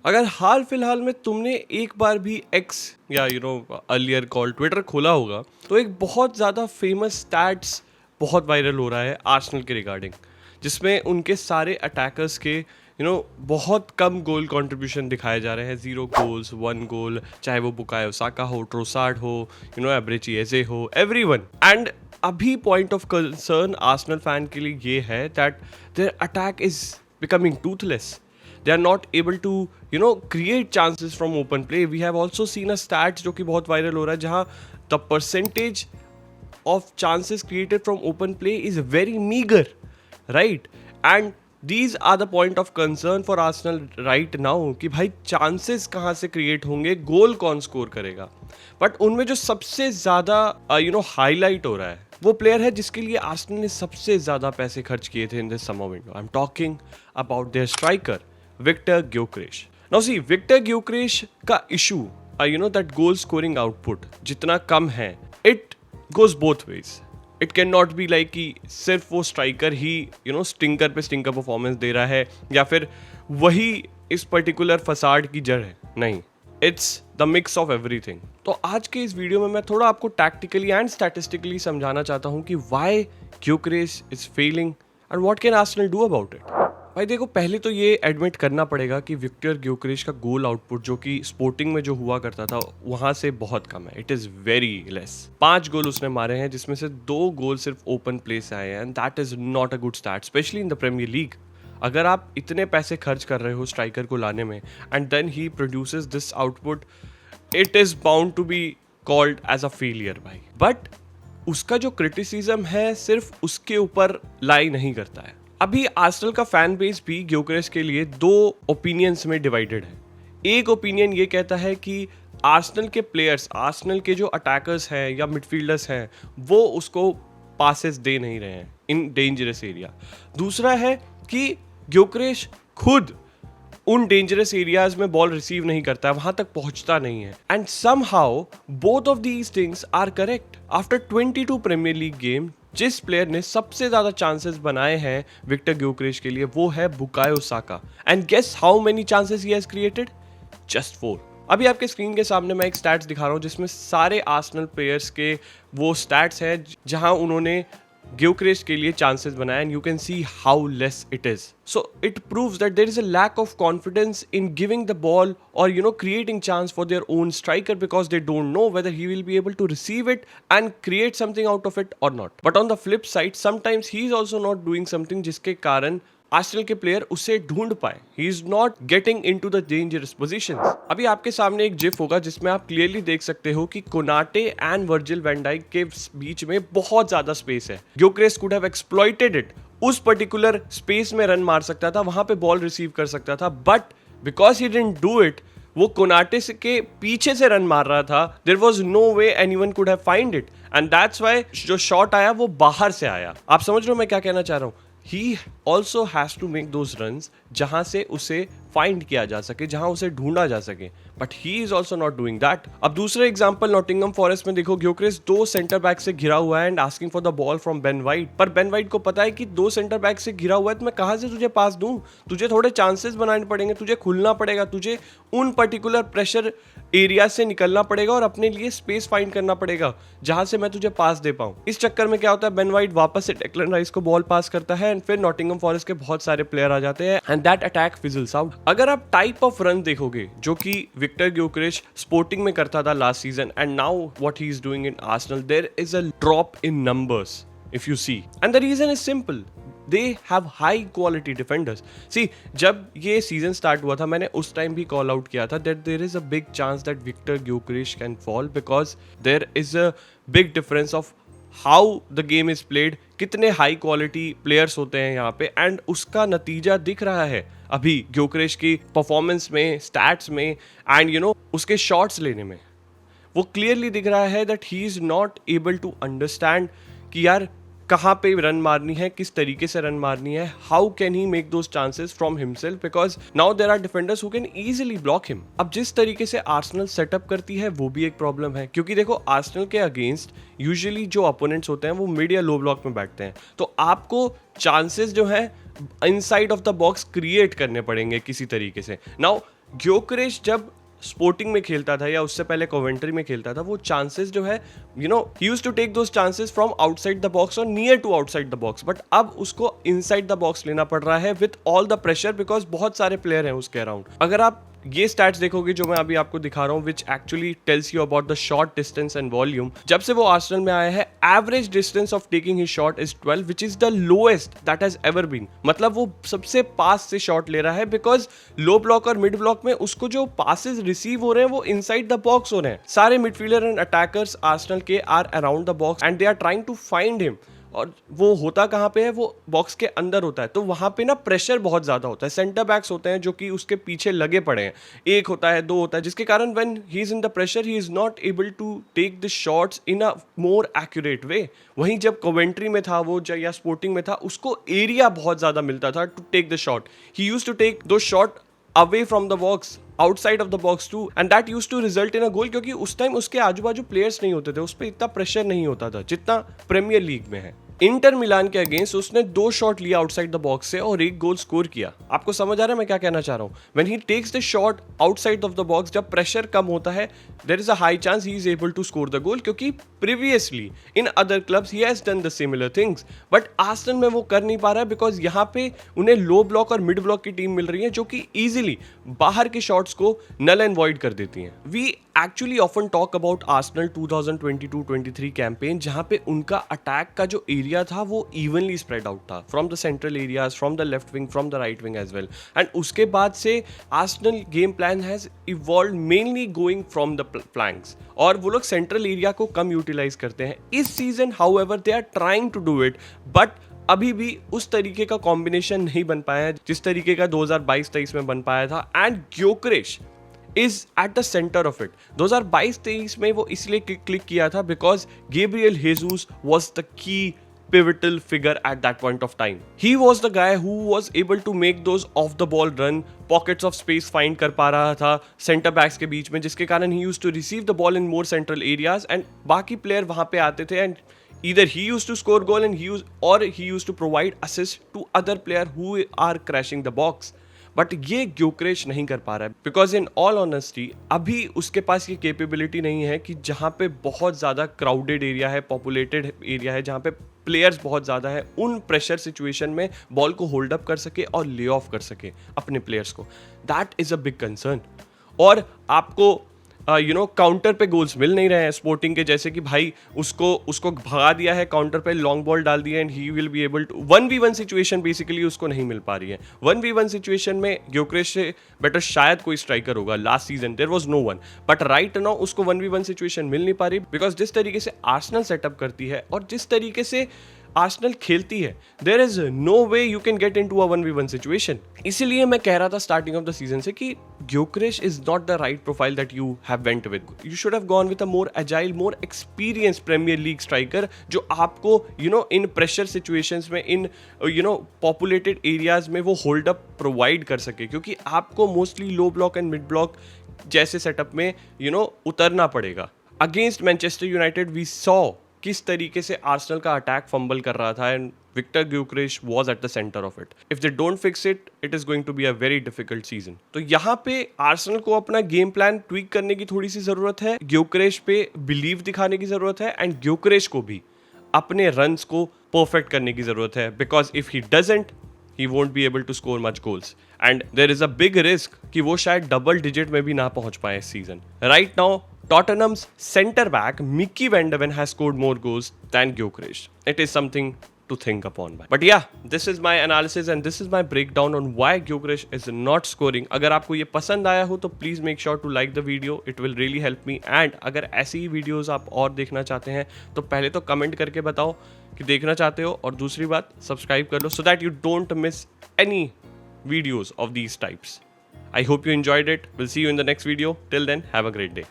अगर हाल फिलहाल में तुमने एक बार भी एक्स या अर्लियर कॉल ट्विटर खोला होगा, तो एक बहुत ज़्यादा फेमस स्टैट्स बहुत वायरल हो रहा है आर्सेनल के रिगार्डिंग, जिसमें उनके सारे अटैकर्स के बहुत कम गोल कंट्रीब्यूशन दिखाए जा रहे हैं। 0 गोल्स, 1 गोल, चाहे वो बुकायो साका हो, ट्रोसार्ड हो, एब्रेची एजे हो, एवरीवन। एंड अभी point of concern Arsenal fan के लिए ये है that there attack is becoming Toothless. They are not able to create chances from open play. We have also seen a stats जो कि बहुत वायरल हो रहा है, जहाँ the percentage of chances created from open play is very meager, right? And these are the point of concern for Arsenal right now कि भाई chances कहाँ से create होंगे, गोल कौन स्कोर करेगा. बट उनमें जो सबसे ज़्यादा हाईलाइट हो रहा है वो प्लेयर है जिसके लिए आर्सेनल ने सबसे ज़्यादा पैसे खर्च किए थे in this summer window. I am talking about their striker Victor Gyökeres. Now see, Victor Gyökeres का issue, that goal scoring output जितना कम है, it goes both ways. It cannot be like कि सिर्फ वो स्ट्राइकर ही स्टिंकर पे स्टिंकर परफॉर्मेंस दे रहा है या फिर वही इस पर्टिकुलर फसाड की जड़ है. नहीं, it's the mix of everything. तो आज के इस वीडियो में मैं थोड़ा आपको टैक्टिकली एंड स्टैटिस्टिकली समझाना चाहता हूँ कि why Gyökeres is failing and what can Arsenal do about it. भाई देखो, पहले तो ये एडमिट करना पड़ेगा कि विक्टर ग्योकरेश का गोल आउटपुट जो कि स्पोर्टिंग में जो हुआ करता था वहां से बहुत कम है. It is very less. 5 गोल उसने मारे हैं जिसमें से 2 गोल सिर्फ ओपन प्ले से आए हैं, and that is not a good start specially in the Premier League. अगर आप इतने पैसे खर्च कर रहे हो स्ट्राइकर को लाने में and then he produces this output, it is bound to be called as a failure भाई. बट उसका जो क्रिटिसिज्म है सिर्फ उसके ऊपर लाई नहीं करता है. अभी आर्सेनल का फैन बेस भी ग्योकरेस के लिए 2 ओपिनियंस में डिवाइडेड है. एक ओपिनियन ये कहता है कि आर्सेनल के प्लेयर्स, आर्सेनल के जो अटैकर्स हैं या मिडफील्डर्स हैं, वो उसको पासेस दे नहीं रहे हैं इन डेंजरस एरिया. दूसरा है कि ग्योकरेस खुद उन डेंजरस एरियाज में बॉल रिसीव नहीं करता है, वहां तक पहुंचता नहीं है. And somehow both of these things are correct. After 22 premier league game जिस प्लेयर ने सबसे ज्यादा चांसेस बनाए हैं विक्टर ग्योकरेश के लिए वो है Bukayo Saka. And guess how many chances he has created? Just 4. अभी आपके स्क्रीन के सामने मैं एक स्टैट्स दिखा रहा हूं जिसमें सारे आर्सेनल प्लेयर्स के वो स्टैट्स हैं जहां उन्होंने ग्योकरेश के लिए चांसेस बनाए, and you can see how less it is. So it proves that there is a lack of confidence in giving the ball और creating chance for their own striker because they don't know whether he will be able to receive it and create something out of it or not. But on the flip side sometimes he is also not doing something जिसके कारण Arsenal के player उसे ढूंढ पाए. ही is not getting into the dangerous positions. अभी आपके सामने एक जिफ होगा जिसमें आप क्लियरली देख सकते हो कि Konate and Virgil van Dijk के बीच में बहुत ज्यादा स्पेस है. Gyokeres could have exploited it. उस पर्टिकुलर स्पेस में रन मार सकता था, वहां पे बॉल रिसीव कर सकता था, but because he didn't do it, वो कोनाटे के पीछे से रन मार रहा था. There was no way anyone could have find it, and that's why जो शॉट आया वो बाहर से आया. आप समझ रहे हो मैं क्या कहना चाह रहा हूं? He also has to make those runs जहां से उसे फाइंड किया जा सके, जहां उसे ढूंढा जा सके, but he is also not doing that. अब दूसरा एग्जांपल नॉटिंघम फॉरेस्ट में देखो, ग्योकरेस 2 सेंटर बैक से घिरा हुआ है and asking for the ball from Ben white. पर बेन वाइट को पता है कि 2 सेंटर बैक से घिरा हुआ है तो मैं कहां से तुझे पास दूं? तुझे थोड़े चांसेस बनाने पड़ेंगे, तुझे खुलना पड़ेगा, तुझे उन पर्टिकुलर प्रेशर एरिया से निकलना पड़ेगा और अपने लिए स्पेस फाइंड करना पड़ेगा जहां से मैं तुझे पास दे पाऊं. इस चक्कर में क्या होता है, बेन वाइट वापस से डेक्लन राइस को बॉल पास करता है एंड फिर नॉटिंघम फॉरेस्ट के बहुत सारे प्लेयर आ जाते हैं एंड दैट अटैक फिजल्स आउट. अगर आप टाइप ऑफ रन देखोगे जो कि विक्टर ग्योकरेश स्पोर्टिंग में करता था last season and now what he is doing in Arsenal, there is a drop in numbers if you see, and the reason is simple. They have high quality defenders. See, जब ये season start हुआ था मैंने उस time भी call out किया था that there is a big chance that Victor Gyökeres can fall because there is a big difference of how the game is played. कितने हाई क्वालिटी प्लेयर्स होते हैं यहाँ पे, एंड उसका नतीजा दिख रहा है अभी ग्योकरेश की परफॉर्मेंस में, स्टैट्स में, एंड उसके शॉट्स लेने में. वो क्लियरली दिख रहा है that he is not able to understand कि यार कहाँ पे रन मारनी है, किस तरीके से रन मारनी है, how can he make those chances from himself, because now there are defenders who can easily block him. अब जिस तरीके से आर्सेनल सेटअप करती है वो भी एक प्रॉब्लम है, क्योंकि देखो आर्सेनल के अगेंस्ट यूजुअली जो अपोनेंट्स होते हैं वो मिड या लो ब्लॉक में बैठते हैं, तो आपको चांसेस जो है inside of the box create करने पड़ेंगे किसी तरीके से. नाउ ग्योकरेश जब स्पोर्टिंग में खेलता था या उससे पहले कोवेंट्री में खेलता था, वो चांसेस जो है he used to take those chances from outside the box और near to outside the box, but अब उसको इनसाइड द बॉक्स लेना पड़ रहा है with all the pressure, because बहुत सारे प्लेयर हैं उसके अराउंड। अगर आप ये स्टैट्स देखोगे जो मैं अभी आपको दिखा रहा हूँ, which actually tells you about the shot distance and volume, जब से वो आर्सेनल में आया है average distance of taking his shot is 12, which is the lowest that has ever been. मतलब वो सबसे पास से शॉट ले रहा है, बिकॉज लो ब्लॉक और मिड ब्लॉक में उसको जो पासेस रिसीव हो रहे हैं वो इनसाइड द बॉक्स हो रहे हैं। सारे मिडफील्डर एंड अटैकर्स आर्सेनल के are around the box and they are trying to find him, और वो होता कहाँ पे है, वो बॉक्स के अंदर होता है। तो वहाँ पे ना प्रेशर बहुत ज़्यादा होता है। सेंटर बैक्स होते हैं जो कि उसके पीछे लगे पड़े हैं, एक होता है, दो होता है, जिसके कारण when he is in the pressure he is not able to take the shots in a more accurate way. वहीं जब कोवेंट्री में था वो या स्पोर्टिंग में था, उसको एरिया बहुत ज़्यादा मिलता था to take the shot. He used to take the shot away from the box, outside of the box too, and that used to result in a goal, क्योंकि उस टाइम उसके आजू बाजू प्लेयर्स नहीं होते थे, उस पर इतना प्रेशर नहीं होता था जितना प्रीमियर लीग में है। इंटर मिलान के अगेंस्ट उसने 2 शॉट लिया आउटसाइड द बॉक्स से और 1 गोल स्कोर किया। आपको समझ आ रहा है मैं क्या कहना चाह रहा हूँ? When he takes the shot outside of the box, जब प्रेशर कम होता है, there is a high chance he is able to score the goal, क्योंकि previously in other clubs he has done the similar things, but Arsenal में वो कर नहीं पा रहा है, बिकॉज यहाँ पे उन्हें लो ब्लॉक और मिड ब्लॉक की टीम मिल रही है जो कि इजीली बाहर के शॉट्स को नल एंड वॉइड कर देती हैं। We actually often talk about Arsenal 2022-23 campaign, जहां पे उनका अटैक का जो एरिया था वो इवनली स्प्रेड आउट था, from the central areas, from the left wing, from the right wing as well, and उसके बाद से Arsenal game plan has evolve mainly going from the flanks, और वो लोग सेंट्रल एरिया को कम यूटिलाइज करते हैं। इस season however they are trying to do it, but अभी भी उस तरीके का कॉम्बिनेशन नहीं बन पाया है जिस तरीके का 2022-23 में बन पाया था, and ग्योकरेश is at the center of it. 2022-23 में वो इसलिए क्लिक किया था because Gabriel Jesus was the key pivotal figure at that point of time. He was the guy who was able to make those off the ball run, pockets of space find कर पा रहा था center backs के बीच में, जिसके कारण he used to receive the ball in more central areas, and बाकी player वहाँ पे आते थे, and either he used to score goal and he used to provide assist to other player who are crashing the box. But ये ग्योकरेश नहीं कर पा रहा है, बिकॉज इन ऑल ऑनेस्टी अभी उसके पास ये कैपेबिलिटी नहीं है कि जहाँ पे बहुत ज़्यादा क्राउडेड एरिया है, पॉपुलेटेड एरिया है, जहाँ पे प्लेयर्स बहुत ज़्यादा है, उन प्रेशर सिचुएशन में बॉल को होल्ड अप कर सके और ले ऑफ कर सके अपने प्लेयर्स को। That is a big concern. और आपको काउंटर पे गोल्स मिल नहीं रहे हैं स्पोर्टिंग के, जैसे कि भाई उसको भगा दिया है काउंटर पे, लॉन्ग बॉल डाल दिया and he will be able to 1v1 situation basically उसको नहीं मिल पा रही है। 1v1 सिचुएशन में ग्योकरेश से बेटर शायद कोई स्ट्राइकर होगा, last season there was no one, but right now उसको 1v1 सिचुएशन मिल नहीं पा रही, बिकॉज जिस तरीके से आर्सेनल सेटअप करती है और जिस तरीके से आर्सेनल खेलती है, there is no way you can get into a 1v1 situation. इसीलिए मैं कह रहा था स्टार्टिंग ऑफ द सीजन से कि Gyokeres is not the right profile that you have went with. You should have gone with a more agile, more experience Premier League striker, जो आपको इन pressure situations में, इन पॉपुलेटेड एरियाज में वो hold up provide कर सके, क्योंकि आपको mostly low block and mid block जैसे सेटअप में उतरना पड़ेगा। Against Manchester United we saw किस तरीके से आर्सेनल का अटैक फंबल कर रहा था, and Viktor Gyokeres was at the centre of it. If they don't fix it, it is going to be a very difficult season. तो यहाँ पे आर्सेनल को अपना गेम प्लान ट्वीक करने की थोड़ी सी जरूरत है, ग्योकरेश पे बिलीव दिखाने की जरूरत है, एंड ग्योकरेश को भी अपने रन्स को परफेक्ट करने की जरूरत है, because if he doesn't he won't be able to score much goals, and there is a big risk कि वो शायद डबल डिजिट में भी ना पहुंच पाए इस season. Right now Tottenham's center back Mickey Van de Ven has scored more goals than Gyökeres. It is something to think upon. But yeah, this is my analysis and this is my breakdown on why Gyökeres is not scoring. अगर आपको ये पसंद आया हो तो please make sure to like the video. It will really help me. And अगर ऐसी ही videos आप और देखना चाहते हैं तो पहले तो कमेंट करके बताओ कि देखना चाहते हो, और दूसरी बात सब्सक्राइब कर लो so that you don't miss any videos of these types. I hope you enjoyed it. We'll see you in the next video. Till then, have a great day.